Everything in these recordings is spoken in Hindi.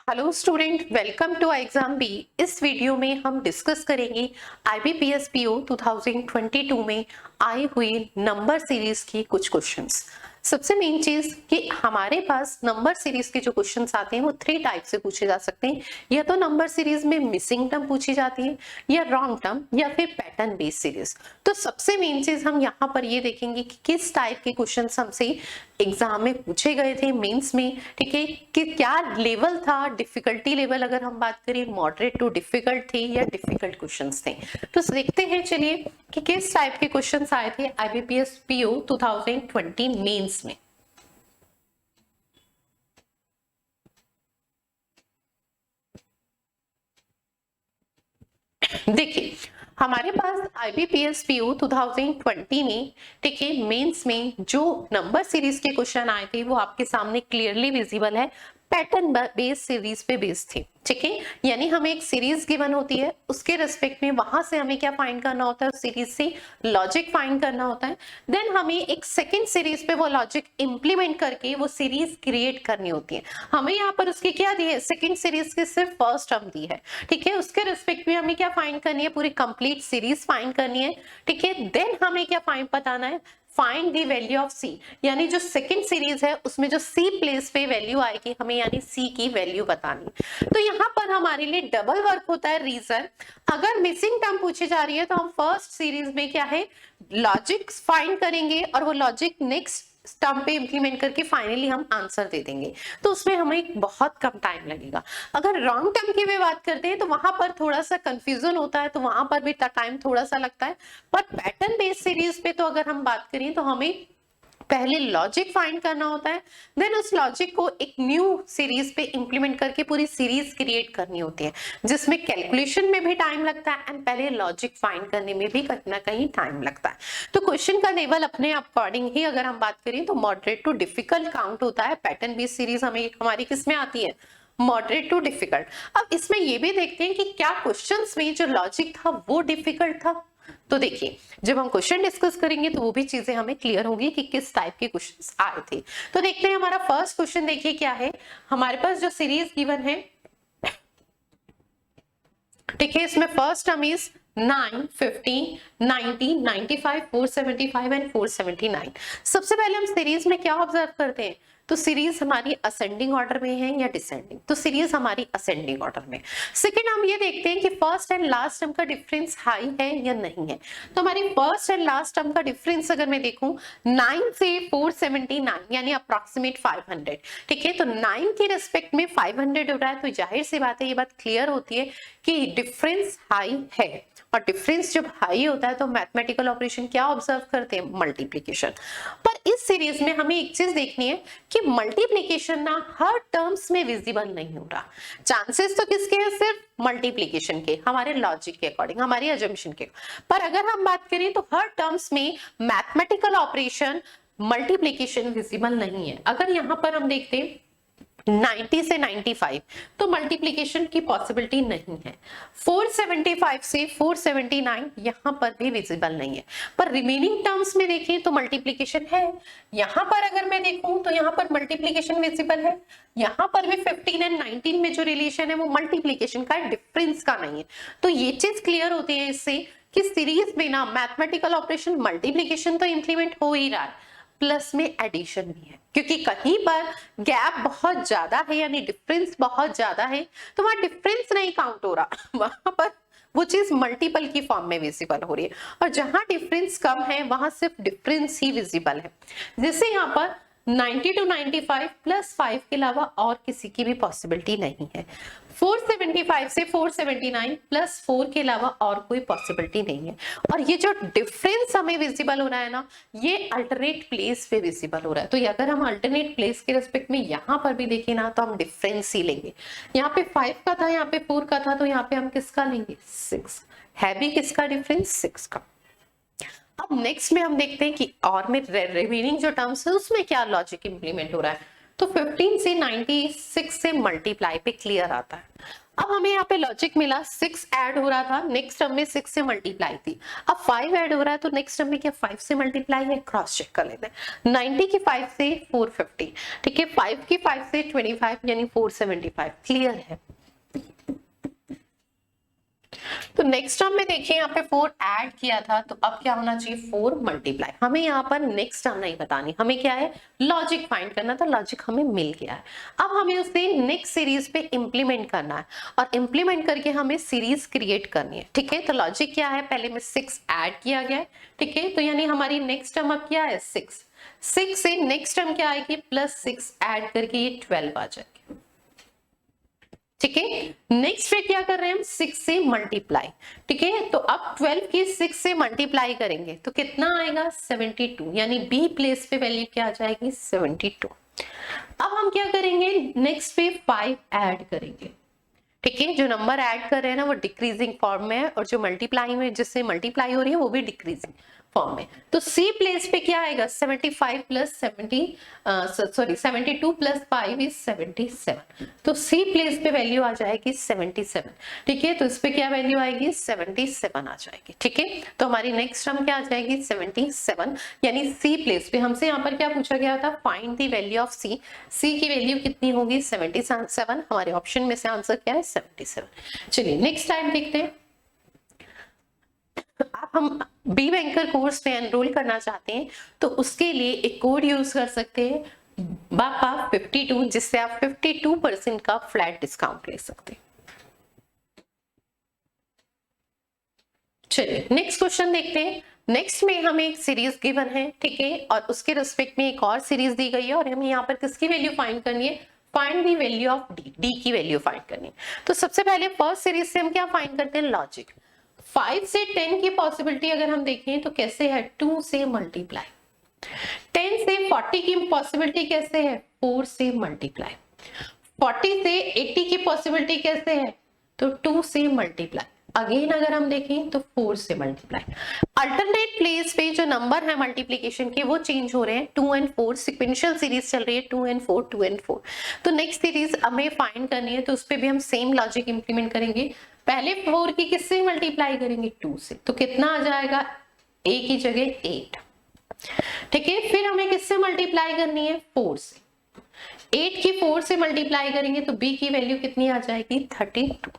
Hello student, welcome to exam B. इस वीडियो में हम डिस्कस करेंगे IBPS PO 2022 में आई हुई नंबर सीरीज की कुछ क्वेश्चंस। सबसे मेन चीज कि हमारे पास नंबर सीरीज के जो क्वेश्चंस आते हैं वो 3 टाइप से पूछे जा सकते हैं। या तो नंबर सीरीज में मिसिंग टर्म पूछी जाती है, या रॉन्ग टर्म, या फिर पैटर्न बेस्ड सीरीज। तो सबसे मेन चीज हम यहाँ पर ये देखेंगे कि किस टाइप के क्वेश्चंस हमसे एग्जाम में पूछे गए थे मेंस में, ठीक है, कि क्या लेवल था, डिफिकल्टी लेवल अगर हम बात करें मॉडरेट टू डिफिकल्ट थे या डिफिकल्ट क्वेश्चंस थे। तो देखते हैं चलिए कि किस टाइप के क्वेश्चंस आए थे IBPS PO 2020 मेंस में। देखिए हमारे पास IBPS PO 2020 में, ठीक है, मेंस में जो नंबर सीरीज के क्वेश्चन आए थे वो आपके सामने क्लियरली विजिबल है, पैटर्न बेस्ड सीरीज पे बेस्ड थे। ठीक है, यानी हमें एक सीरीज गिवन होती है, उसके रेस्पेक्ट में वहां से हमें क्या फाइंड करना होता है, उस सीरीज से लॉजिक फाइंड करना होता है। देन हमें एक सेकंड सीरीज पे वो लॉजिक इंप्लीमेंट करके वो सीरीज क्रिएट करनी होती है। हमें यहाँ पर उसकी क्या दी है, सेकंड सीरीज की सिर्फ फर्स्ट टर्म दी है। ठीक है, उसके रेस्पेक्ट में हमें क्या फाइंड करनी है, पूरी कंप्लीट सीरीज फाइंड करनी है। ठीक है, देन हमें क्या फाइंड बताना है, फाइंड द वैल्यू ऑफ सी, यानी जो सेकंड सीरीज है उसमें जो सी प्लेस पे वैल्यू आएगी हमें, यानी सी की वैल्यू बतानी। तो यहाँ पर हमारे लिए डबल वर्क होता है। रीजन, अगर मिसिंग टर्म पूछी जा रही है तो हम फर्स्ट सीरीज में क्या है, लॉजिक फाइंड करेंगे और वो लॉजिक नेक्स्ट टर्म पे इंप्लीमेंट करके फाइनली हम आंसर दे देंगे। तो उसमें हमें बहुत कम टाइम लगेगा। अगर रॉन्ग टर्म की भी बात करते हैं तो वहां पर थोड़ा सा कंफ्यूजन होता है, तो वहां पर भी टाइम थोड़ा सा लगता है। पर पैटर्न बेस्ड सीरीज पे तो अगर हम बात करें तो हमें पहले लॉजिक फाइंड करना होता है, देन उस लॉजिक को एक न्यू सीरीज पे इंप्लीमेंट करके पूरी सीरीज क्रिएट करनी होती है, जिसमें कैलकुलेशन में भी टाइम लगता है एंड पहले लॉजिक फाइंड करने में भी कहीं ना कहीं टाइम लगता है। तो क्वेश्चन का लेवल अपने अकॉर्डिंग ही अगर हम बात करें तो मॉडरेट टू डिफिकल्ट काउंट होता है। पैटर्न बेस्ड सीरीज हमें हमारी किसमें आती है, मॉडरेट टू डिफिकल्ट। अब इसमें ये भी देखते हैं कि क्या क्वेश्चंस में जो लॉजिक था वो डिफिकल्ट था। तो देखिए जब हम क्वेश्चन डिस्कस करेंगे तो वो भी चीजें हमें क्लियर होंगी कि किस टाइप के क्वेश्चंस आए थे। तो देखते हैं हमारा फर्स्ट क्वेश्चन, देखिए क्या है हमारे पास जो सीरीज गिवन है। ठीक है, इसमें फर्स्ट टर्म इज 9, 50, 90, 95, 475 एंड 479। सबसे पहले हम सीरीज में क्या ऑब्जर्व करते हैं, तो सीरीज हमारी असेंडिंग ऑर्डर में है या डिसेंडिंग, तो सीरीज हमारी असेंडिंग ऑर्डर में। सेकंड हम ये देखते हैं कि फर्स्ट एंड लास्ट टर्म का डिफरेंस हाई है या नहीं है। तो हमारी फर्स्ट एंड लास्ट टर्म का डिफरेंस अगर मैं देखूं 9 से 479 यानी अप्रॉक्सीमेट 500। ठीक है, तो 9 के रिस्पेक्ट में 500 हो रहा है, तो जाहिर सी बात है, ये बात क्लियर होती है कि डिफरेंस हाई है। और डिफरेंस जब हाई होता है तो मैथमेटिकल ऑपरेशन क्या ऑब्जर्व करते हैं, मल्टीप्लिकेशन। पर इस सीरीज में हमें एक चीज देखनी है कि मल्टीप्लिकेशन ना हर टर्म्स में विजिबल नहीं हो रहा। चांसेस तो किसके हैं, सिर्फ मल्टीप्लिकेशन के, हमारे लॉजिक के अकॉर्डिंग, हमारी अजम्पशन के। पर अगर हम बात करें तो हर टर्म्स में मैथमेटिकल ऑपरेशन मल्टीप्लिकेशन विजिबल नहीं है। अगर यहां पर हम देखते हैं 90 से 95 तो मल्टीप्लिकेशन की पॉसिबिलिटी नहीं है। 475 से 479 यहां पर भी विजिबल नहीं है। पर रिमेनिंग टर्म्स में देखें तो मल्टीप्लिकेशन है। यहां पर अगर मैं देखूं तो यहां पर मल्टीप्लिकेशन विजिबल है। यहां पर भी 15 एंड 19 में जो रिलेशन है वो मल्टीप्लिकेशन का है, डिफरेंस का नहीं है। तो ये चीज क्लियर होती है इससे कि सीरीज में ना मैथमेटिकल ऑपरेशन मल्टीप्लिकेशन तो इंप्लीमेंट हो ही रहा है, प्लस में एडिशन भी है। क्योंकि कहीं पर गैप बहुत ज्यादा है यानी डिफरेंस बहुत ज्यादा है, तो वहां डिफरेंस नहीं काउंट हो रहा, वहां पर वो चीज मल्टीपल की फॉर्म में विजिबल हो रही है। और जहां डिफरेंस कम है वहां सिर्फ डिफरेंस ही विजिबल है। जैसे यहाँ पर 90 to 95 प्लस 5 के अलावा और किसी की भी पॉसिबिलिटी नहीं है। 475 से 479 प्लस 4 के अलावा और कोई पॉसिबिलिटी नहीं है। और ये जो डिफरेंस हमें विजिबल हो रहा है ना, ये अल्टरनेट प्लेस पे विजिबल हो रहा है। तो अगर हम अल्टरनेट प्लेस के रिस्पेक्ट में यहाँ पर भी देखें ना तो हम डिफरेंस ही लेंगे। यहाँ पे 5 का था, यहाँ पे 4 का था, तो यहाँ पे हम किसका लेंगे, 6 है भी किसका डिफरेंस, 6 का। अब नेक्स्ट में हम देखते हैं कि और में रिमेनिंग जो टर्म्स है उसमें क्या लॉजिक इंप्लीमेंट हो रहा है। तो 15 से 96 से मल्टीप्लाई पे क्लियर आता है। अब हमें यहाँ पे लॉजिक मिला, 6 ऐड हो रहा था, नेक्स्ट टर्म में 6 से मल्टीप्लाई थी। अब 5 ऐड हो रहा है तो नेक्स्ट टर्म में क्या 5 से मल्टीप्लाई है, क्रॉस चेक कर लेते हैं। 90 की 5 से 450, ठीक है, 5 की 5 से 25 यानी 475। क्लियर है। तो नेक्स्ट टर्म में देखिए यहाँ पे 4 ऐड किया था तो अब क्या होना चाहिए 4 मल्टीप्लाई। हमें यहाँ पर नेक्स्ट टर्म नहीं बतानी, हमें क्या है लॉजिक फाइंड करना था, लॉजिक हमें मिल गया है। अब हमें उसे नेक्स्ट सीरीज पे इंप्लीमेंट करना है और इंप्लीमेंट करके हमें सीरीज क्रिएट करनी है, ठीक है। तो लॉजिक क्या है, पहले में 6 ऐड किया गया है, ठीक है, तो यानी हमारी नेक्स्ट टर्म अब क्या है 6 से नेक्स्ट टर्म क्या आएगी +6 ऐड करके ये 12 आ जाएगी, ठीक है। नेक्स्ट पे क्या कर रहे हैं हम 6 से मल्टीप्लाई, ठीक है, तो अब 12 की 6 से मल्टीप्लाई करेंगे तो कितना आएगा 72, यानी बी प्लेस पे वैल्यू क्या आ जाएगी 72। अब हम क्या करेंगे नेक्स्ट पे 5 ऐड करेंगे, ठीक है, जो नंबर ऐड कर रहे हैं ना वो डिक्रीजिंग फॉर्म में है और जो मल्टीप्लाई में जिससे मल्टीप्लाई हो रही है वो भी डिक्रीजिंग फॉर्म में। तो सी प्लेस पे क्या आएगा 75 प्लस 72 प्लस 5 इज 77, तो सी प्लेस पे वैल्यू आ जाएगी 77, ठीक है, तो इस पे क्या वैल्यू आएगी 77 आ जाएगी, ठीक है। तो हमारी नेक्स्ट टर्म क्या आ जाएगी 77, यानी सी प्लेस पे हमसे यहाँ पर क्या पूछा गया था फाइंड द वैल्यू ऑफ सी, सी की वैल्यू कितनी होगी 77, हमारे ऑप्शन में से आंसर क्या है 77। चलिए नेक्स्ट टाइम देखते हैं। अब हम बी बैंकर कोर्स में एनरोल करना चाहते हैं तो उसके लिए एक कोड यूज कर सकते हैं बापा 52, जिससे आप 52% का फ्लैट डिस्काउंट ले सकते हैं। चलिए नेक्स्ट क्वेश्चन देखते हैं। नेक्स्ट में हमें एक सीरीज गिवन है, ठीक है, और उसके रिस्पेक्ट में एक और सीरीज दी गई है और हमें यहाँ पर किसकी वैल्यू फाइंड करनी है, find the value of D, D की वैल्यू फाइंड करनी है। तो सबसे पहले फर्स्ट सीरीज से हम क्या फाइंड करते हैं लॉजिक। 5 से 10 की पॉसिबिलिटी अगर हम देखें तो कैसे है 2 से मल्टीप्लाई, 10 से 40 की पॉसिबिलिटी कैसे है 4 से मल्टीप्लाई, 40 से 80 की पॉसिबिलिटी कैसे है तो 2 से मल्टीप्लाई, अगेन अगर हम देखें तो 4 से मल्टीप्लाई। अल्टरनेट प्लेस पे जो नंबर है मल्टीप्लिकेशन के वो चेंज हो रहे हैं, 2 and 4 सिक्वेंशियल सीरीज चल रही है 2 and 4 2 and 4। तो नेक्स्ट सीरीज हमें फाइंड करनी है तो उस पर भी हम सेम लॉजिक इंप्लीमेंट करेंगे। पहले 4 की किससे मल्टीप्लाई करेंगे 2 से, तो कितना आ जाएगा a की जगह 8, ठीक है। फिर हमें किससे मल्टीप्लाई करनी है 4 से, 8 की 4 से मल्टीप्लाई करेंगे तो b की वैल्यू कितनी आ जाएगी 32,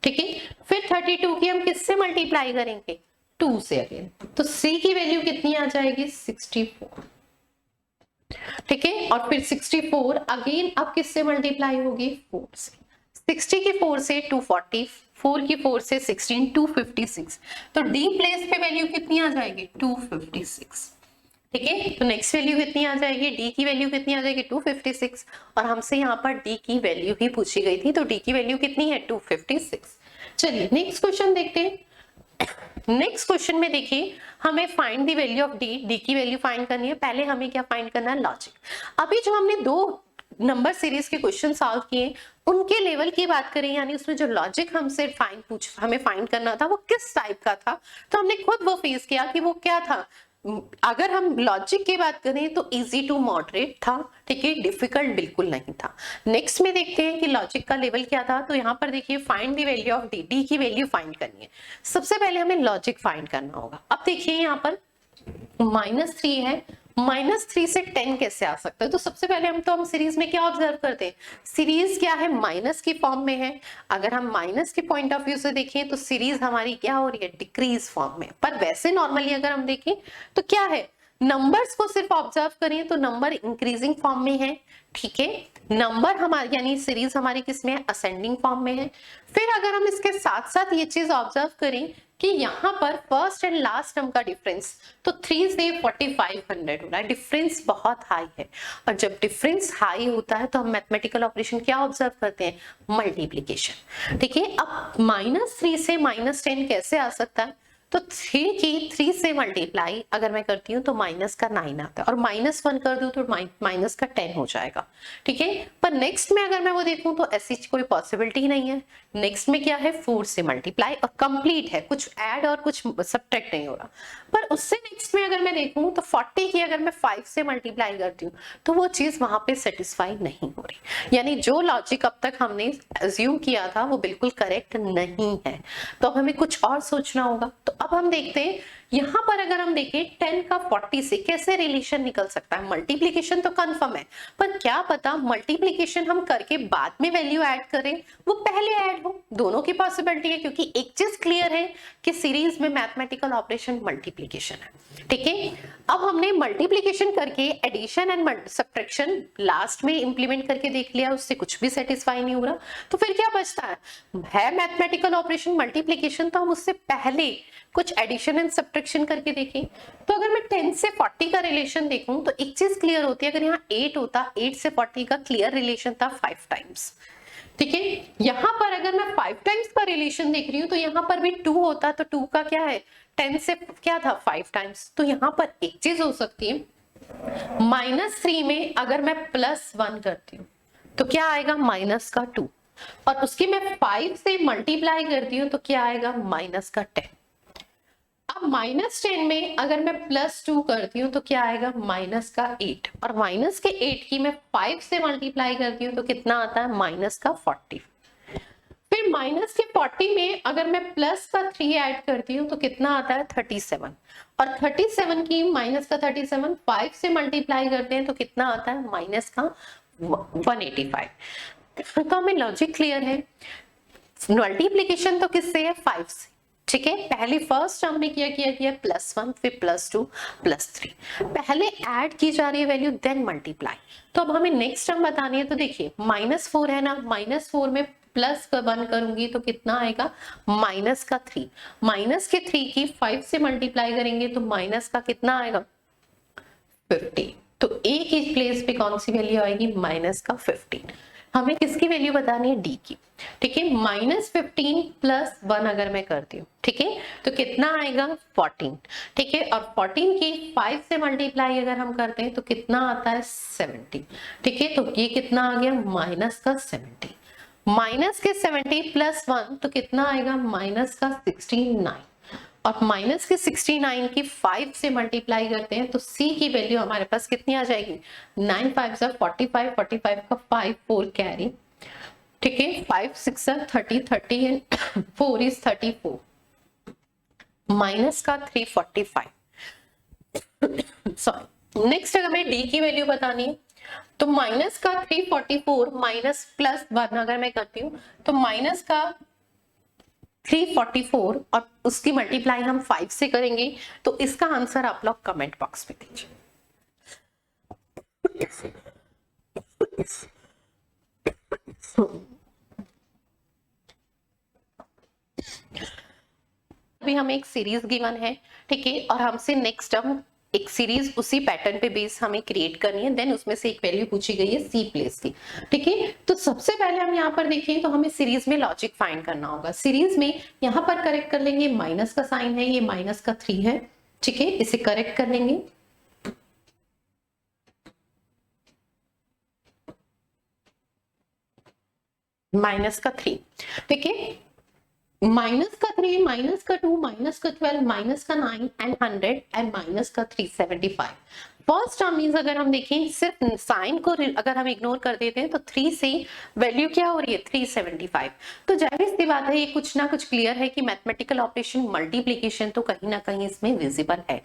ठीक है। फिर 32 की हम किससे मल्टीप्लाई करेंगे 2 से अगेन, तो c की वैल्यू कितनी आ जाएगी 64, ठीक है। और फिर 64 अगेन अब किससे मल्टीप्लाई होगी 4 से, 60 की 4 से 240, 4 की 4 से 16 256, तो d प्लेस पे वैल्यू कितनी आ जाएगी 256, ठीक है। तो नेक्स्ट वैल्यू कितनी आ जाएगी d की वैल्यू कितनी आ जाएगी 256 और हमसे यहाँ पर d की वैल्यू ही पूछी गई थी तो d की वैल्यू कितनी है 256। चलिए नेक्स्ट क्वेश्चन देखते हैं। नेक्स्ट क्वेश्चन में देखिए हमें find the value of D, D की वैल्यू फाइंड करनी है। पहले हमें क्या फाइंड करना है लॉजिक। अभी जो हमने 2 नंबर सीरीज के क्वेश्चन सॉल्व किए उनके लेवल की बात करें, यानी उसमें जो लॉजिक हमसे हमें फाइंड करना था वो किस टाइप का था, तो हमने खुद वो फेस किया कि वो क्या था। अगर हम लॉजिक की बात करें तो इजी टू मॉडरेट था, ठीक है, डिफिकल्ट बिल्कुल नहीं था। नेक्स्ट में देखते हैं कि लॉजिक का लेवल क्या था, तो यहाँ पर देखिए find the value of D, D की वैल्यू फाइंड करनी है। सबसे पहले हमें लॉजिक फाइंड करना होगा। अब देखिए यहाँ पर -3 है, -3 से 10 कैसे आ सकता है, तो सबसे पहले हम सीरीज में क्या ऑब्जर्व करते हैं, सीरीज क्या है माइनस की फॉर्म में है। अगर हम माइनस के पॉइंट ऑफ व्यू से देखें तो सीरीज हमारी क्या हो रही है डिक्रीज फॉर्म में। पर वैसे नॉर्मली अगर हम देखें तो क्या है, नंबर्स को सिर्फ ऑब्जर्व करें तो नंबर इंक्रीजिंग फॉर्म में है, ठीक है। नंबर हमारे यानी सीरीज हमारी किसमें है असेंडिंग फॉर्म में है। फिर अगर हम इसके साथ साथ ये चीज ऑब्जर्व करें कि यहाँ पर फर्स्ट एंड लास्ट टर्म का डिफरेंस तो 3 से 4500 हो रहा है, डिफरेंस बहुत हाई है। और जब डिफरेंस हाई होता है तो हम मैथमेटिकल ऑपरेशन क्या ऑब्जर्व करते हैं मल्टीप्लिकेशन, ठीक है। अब -3 से -10 कैसे आ सकता है, तो 3 की 3 से मल्टीप्लाई अगर मैं करती हूँ तो माइनस का 9 आता है, और -1 कर दूं तो माइनस का 10 हो जाएगा। ठीक है, पर नेक्स्ट में अगर मैं वो देखूं तो ऐसी कोई पॉसिबिलिटी नहीं है। नेक्स्ट में क्या है, 4 से मल्टीप्लाई और कंप्लीट है, कुछ ऐड और कुछ सब्ट्रैक्ट नहीं हो रहा। पर उससे नेक्स्ट में अगर मैं देखूं तो 40 की अगर मैं 5 से मल्टीप्लाई करती हूँ तो वो चीज वहां पे सेटिस्फाई नहीं हो रही, यानी जो लॉजिक अब तक हमने अज्यूम किया था वो बिल्कुल करेक्ट नहीं है। तो अब हमें कुछ और सोचना होगा। तो अब हम देखते हैं यहां पर अगर हम देखें 10 का 40 से कैसे रिलेशन निकल सकता है। मल्टीप्लीकेशन तो कंफर्म है, पर क्या पता मल्टीप्लीकेशन हम करके बाद में वैल्यू ऐड करें, वो पहले ऐड हो। दोनों की पॉसिबिलिटी है, क्योंकि एक चीज क्लियर है कि सीरीज में मैथमेटिकल ऑपरेशन मल्टीप्लीकेशन है। ठीक है, अब हमने मल्टीप्लीकेशन करके एडिशन एंड सब्ट्रैक्शन लास्ट में इंप्लीमेंट करके देख लिया, उससे कुछ भी सेटिस्फाई नहीं हो रहा, तो फिर क्या बचता है मैथमेटिकल ऑपरेशन मल्टीप्लीकेशन, तो हम उससे पहले कुछ एडिशन एंड सब्ट्रैक्शन करके देखें। तो अगर मैं 10 से 40 का रिलेशन देखूं तो एक चीज क्लियर होती है, अगर यहाँ 8 होता, 8 से 40 का क्लियर रिलेशन था 5 टाइम्स। ठीक है, यहां पर अगर मैं 5 टाइम्स का रिलेशन देख रही हूँ तो यहां पर भी 2 होता, तो 2 का क्या है, 10 से क्या था 5 टाइम्स। तो यहां पर एक चीज हो सकती है, -3 में अगर मैं +1 करती हूँ तो क्या आएगा, -2, और उसकी मैं 5 से मल्टीप्लाई करती हूँ तो क्या आएगा, -10। अब -10 में अगर मैं +2 करती हूँ तो क्या आएगा, -8, और -8 की मैं 5 से मल्टीप्लाई करती हूँ तो कितना आता है, -40। फिर -40 में अगर मैं +3 ऐड करती हूँ तो कितना आता है, 37, और 37 की -37 5 से मल्टीप्लाई करते हैं तो कितना आता है, -185। तो हमें लॉजिक क्लियर है, मल्टीप्लीकेशन तो किससे है, 5 से। ठीक है, पहले फर्स्ट टर्म में किया +1, फिर +2, +3, पहले ऐड की जा रही है वैल्यू, देन मल्टीप्लाई। तो अब हमें नेक्स्ट टर्म बतानी है, तो देखिए -4 है ना, -4 में +1 करूंगी तो कितना आएगा, -3, -3 की 5 से मल्टीप्लाई करेंगे तो माइनस का कितना आएगा, 50। तो ए की प्लेस पे कौन सी वैल्यू आएगी, -15। हमें किसकी वैल्यू बतानी है, डी की। ठीक है, -15 + 1 अगर मैं करती हूँ, ठीक है, तो कितना आएगा, 14। ठीक है, और 14 की 5 से मल्टीप्लाई अगर हम करते हैं तो कितना आता है, 70। ठीक है, तो ये कितना आ गया, -70, -70 + 1 तो कितना आएगा, -69, और -69 की 5 से मल्टीप्लाई करते हैं तो C की वैल्यू हमारे पास कितनी आ जाएगी, 9 5 45, 45 का 5 4 कैरी। ठीक है, 5 6 30, 30 एंड 4 इज 34, माइनस का 345। सॉरी, नेक्स्ट अगर मैं D की वैल्यू बतानी है तो माइनस का 344 माइनस +1 अगर मैं करती हूँ तो माइनस का 344 और उसकी मल्टीप्लाई हम 5 से करेंगे, तो इसका आंसर आप लोग कमेंट बॉक्स में दीजिए। अभी हमें एक सीरीज गिवन है, ठीक है, और हमसे नेक्स्ट टर्म एक सीरीज उसी पैटर्न पे बेस हमें क्रिएट करनी है, देन उसमें से एक वैल्यू पूछी गई है सी प्लेस की। ठीक है, तो सबसे पहले हम यहाँ पर देखें तो हमें सीरीज में लॉजिक फाइंड करना होगा। सीरीज में यहाँ पर करेक्ट कर लेंगे, माइनस का साइन है, ये -3 है। ठीक है, इसे करेक्ट कर लेंगे, -3। ठीक है, -3, -2, -12, -9 and 100 and -375। First term means अगर हम देखें सिर्फ साइन को अगर हम इग्नोर कर देते हैं तो 3 से वैल्यू क्या हो रही है, 375। तो जाहिर सी बात है ये कुछ ना कुछ क्लियर है कि मैथमेटिकल ऑपरेशन मल्टीप्लीकेशन तो कहीं ना कहीं इसमें विजिबल है।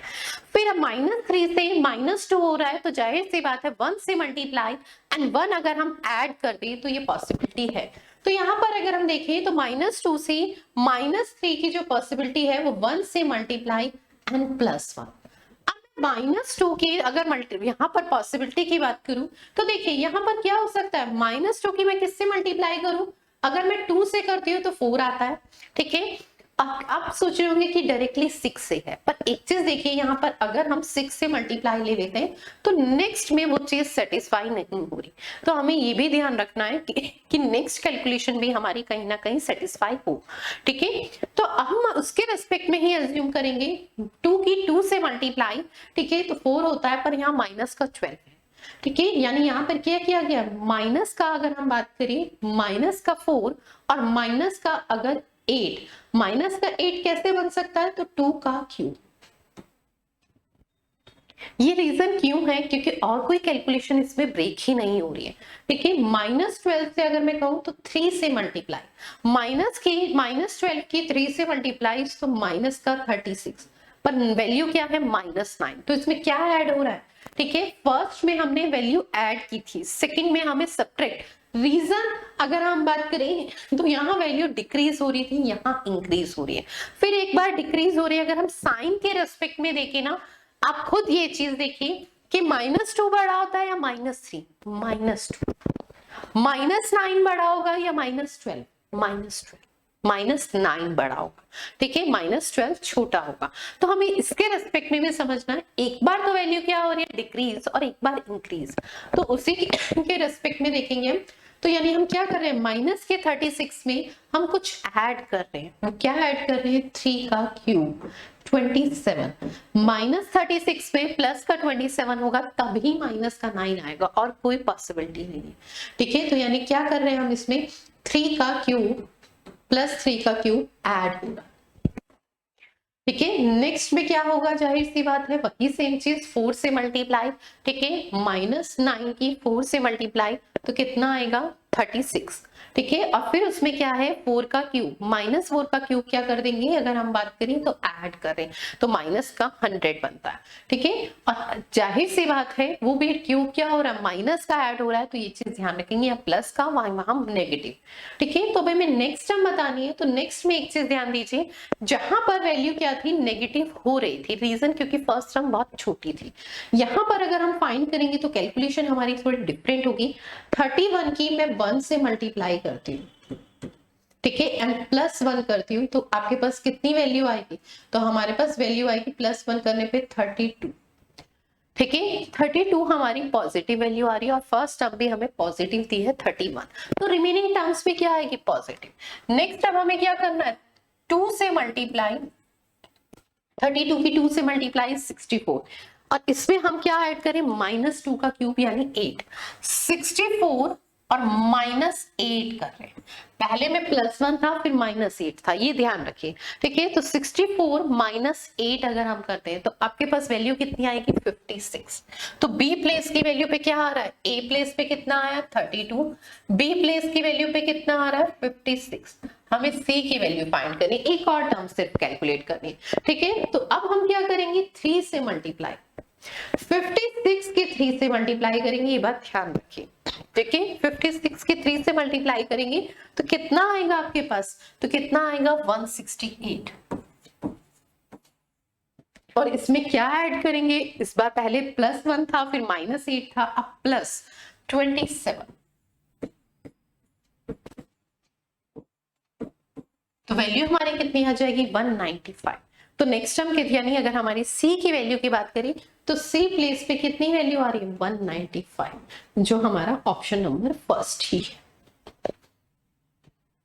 फिर -3 से -2 हो रहा है, तो जाहिर सी बात है 1 से मल्टीप्लाई एंड 1 अगर हम ऐड कर दें तो ये पॉसिबिलिटी है। तो यहाँ पर अगर हम देखें तो -2 से -3 की जो पॉसिबिलिटी है वो 1 से मल्टीप्लाई एंड +1। -2 की अगर यहाँ पर पॉसिबिलिटी की बात करूं तो देखिए यहाँ पर क्या हो सकता है, -2 की मैं किससे मल्टीप्लाई करूं, अगर मैं 2 से करती हूँ तो 4 आता है। ठीक है, आप सोच रहे होंगे कि डायरेक्टली 6 से है, पर एक चीज देखिए यहाँ पर, अगर हम 6 से मल्टीप्लाई ले लेते हैं तो नेक्स्ट में वो चीज सेटिस्फाई नहीं हो रही। तो हमें ये भी ध्यान रखना है कि नेक्स्ट कैलकुलेशन भी हमारी कहीं ना कहीं सेटिस्फाई हो। ठीक है, तो हम उसके रेस्पेक्ट में ही एज्यूम करेंगे 2 की 2 से मल्टीप्लाई। ठीक है, तो 4 होता है, पर यहाँ माइनस का 12 है। ठीक है, यानी यहाँ पर क्या किया गया, माइनस का अगर हम बात करें, माइनस का 4 और माइनस का अगर 8, माइनस का 8 कैसे बन सकता है, तो 2 का क्यूब। ये रीजन क्यों है, क्योंकि और कोई कैलकुलेशन इसमें ब्रेक ही नहीं हो रही है। ठीक है, -12 से अगर मैं कहूं तो 3 से मल्टीप्लाई, -12 की 3 से मल्टीप्लाई तो माइनस का 36, पर वैल्यू क्या है, -9। तो इसमें क्या ऐड हो रहा है, ठीक है, फर्स्ट में हमने वैल्यू ऐड की थी, सेकंड में हमें सब्ट्रैक्ट। रीजन अगर हम बात करें तो यहाँ वैल्यू डिक्रीज हो रही थी, यहाँ इंक्रीज हो रही है, फिर एक बार डिक्रीज हो रही है। अगर हम साइन के रेस्पेक्ट में देखें ना, आप खुद ये चीज देखिए कि -2 बड़ा होता है या -3, -2, -9 बड़ा होगा या -12, -9 बड़ा होगा। ठीक है, -12 छोटा होगा। तो हमें इसके रेस्पेक्ट में भी समझना है, एक बार तो वैल्यू क्या हो रही है, डिक्रीज, और एक बार इंक्रीज। तो उसी के रेस्पेक्ट में देखेंगे, तो यानी हम क्या कर रहे हैं, माइनस के 36 में हम कुछ ऐड कर रहे हैं। हम क्या ऐड कर रहे हैं, 3 का क्यूब 27, -36 में प्लस का 27 होगा, तभी माइनस का 9 आएगा, और कोई पॉसिबिलिटी नहीं है। ठीक है, तो यानी क्या कर रहे हैं हम इसमें, 3 का क्यूब प्लस 3 का क्यूब ऐड होगा। ठीक है, नेक्स्ट में क्या होगा, जाहिर सी बात है वही सेम चीज, 4 से मल्टीप्लाई। ठीक है, -9 की 4 से मल्टीप्लाई तो कितना आएगा, 36। ठीक है, और फिर उसमें क्या है, 4 का क्यूब, -4 का क्यूब क्या कर देंगे, अगर हम बात करें तो ऐड करें तो माइनस का 100 बनता है। ठीक है, और जाहिर सी बात है वो भी क्यूब क्या हो रहा है, माइनस का ऐड हो रहा है, तो ये चीज ध्यान रखेंगे, या प्लस का, वहां नेगेटिव। ठीक है, तो भाई मैं नेक्स्ट टर्म बतानी है, तो नेक्स्ट में एक चीज ध्यान दीजिए, जहां पर वैल्यू क्या थी, नेगेटिव हो रही थी, रीजन क्योंकि फर्स्ट टर्म बहुत छोटी थी। यहां पर अगर हम फाइंड करेंगे तो कैलकुलेशन हमारी थोड़ी डिफरेंट होगी। 31 की मैं 1 से मल्टीप्लाई करती हूँ, ठीक है, एंड +1 करती हूँ, तो आपके पास कितनी वैल्यू आएगी, तो हमारे पास वैल्यू आएगी +1 करने पे 32। ठीक है, 32 हमारी पॉजिटिव वैल्यू आ रही है, और फर्स्ट टर्म भी हमें पॉजिटिव दी है 31, तो रिमेनिंग टर्म्स में क्या आएगी, पॉजिटिव। नेक्स्ट अब हमें क्या करना है, 2 से मल्टीप्लाई, 32 की 2 से मल्टीप्लाई 64, और इसमें हम क्या ऐड करें, -2 का क्यूब यानी 8, 64 और -8 कर रहे हैं। पहले में +1 था, फिर -8 था, ये ध्यान रखिए। ठीक है, तो 64 -8 अगर हम करते हैं तो आपके पास वैल्यू कितनी आएगी, 56। तो बी प्लेस की वैल्यू पे क्या आ रहा है, ए प्लेस पे कितना आया, 32, बी प्लेस की वैल्यू पे कितना आ रहा है, 56। हमें सी की वैल्यू फाइंड करनी, एक और टर्म सिर्फ कैलकुलेट करनी। ठीक है, तो अब हम क्या करेंगे, 3 से मल्टीप्लाई, 56 की 3 से मल्टीप्लाई करेंगे, ये बात ध्यान रखिए। ठीक है, 56 की 3 से मल्टीप्लाई करेंगे तो कितना आएगा आपके पास, तो कितना आएगा, 168। और इसमें क्या ऐड करेंगे, इस बार पहले +1 था, फिर -8 था, अब +27, तो वैल्यू हमारी कितनी आ जाएगी, 195। तो नेक्स्ट टर्म के यानी अगर हमारी सी की वैल्यू की बात करें तो सी प्लेस पे कितनी वैल्यू आ रही है, 195, जो हमारा ऑप्शन नंबर फर्स्ट ही है।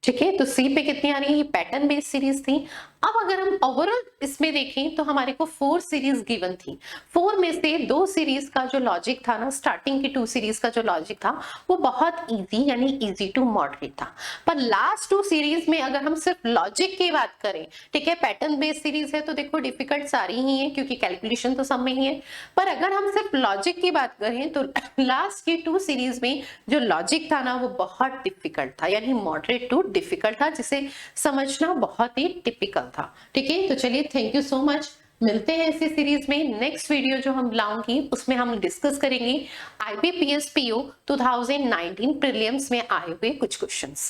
ठीक है, तो सी पे कितनी आ रही है, ये पैटर्न बेस्ड सीरीज थी। अब अगर हम ओवरऑल इसमें देखें तो हमारे को 4 सीरीज गिवन थी, 4 में से 2 सीरीज का जो लॉजिक था ना, स्टार्टिंग की 2 सीरीज का जो लॉजिक था वो बहुत इजी यानी इजी टू मॉडरेट था, पर लास्ट 2 सीरीज में अगर हम सिर्फ लॉजिक की बात करें, ठीक है, पैटर्न बेस्ड सीरीज है तो देखो डिफिकल्ट सारी ही है क्योंकि कैलकुलेशन तो सब में ही है, पर अगर हम सिर्फ लॉजिक की बात करें तो लास्ट की 2 सीरीज में जो लॉजिक था ना वो बहुत डिफिकल्ट था, यानी मॉडरेट टू डिफिकल्ट था, जिसे समझना बहुत ही टिपिकल था। ठीक है, तो चलिए थैंक यू सो मच, मिलते हैं इसी सीरीज में। नेक्स्ट वीडियो जो हम लाऊंगी उसमें हम डिस्कस करेंगे IBPS PO 2019 प्रीलिम्स में आए हुए कुछ क्वेश्चंस।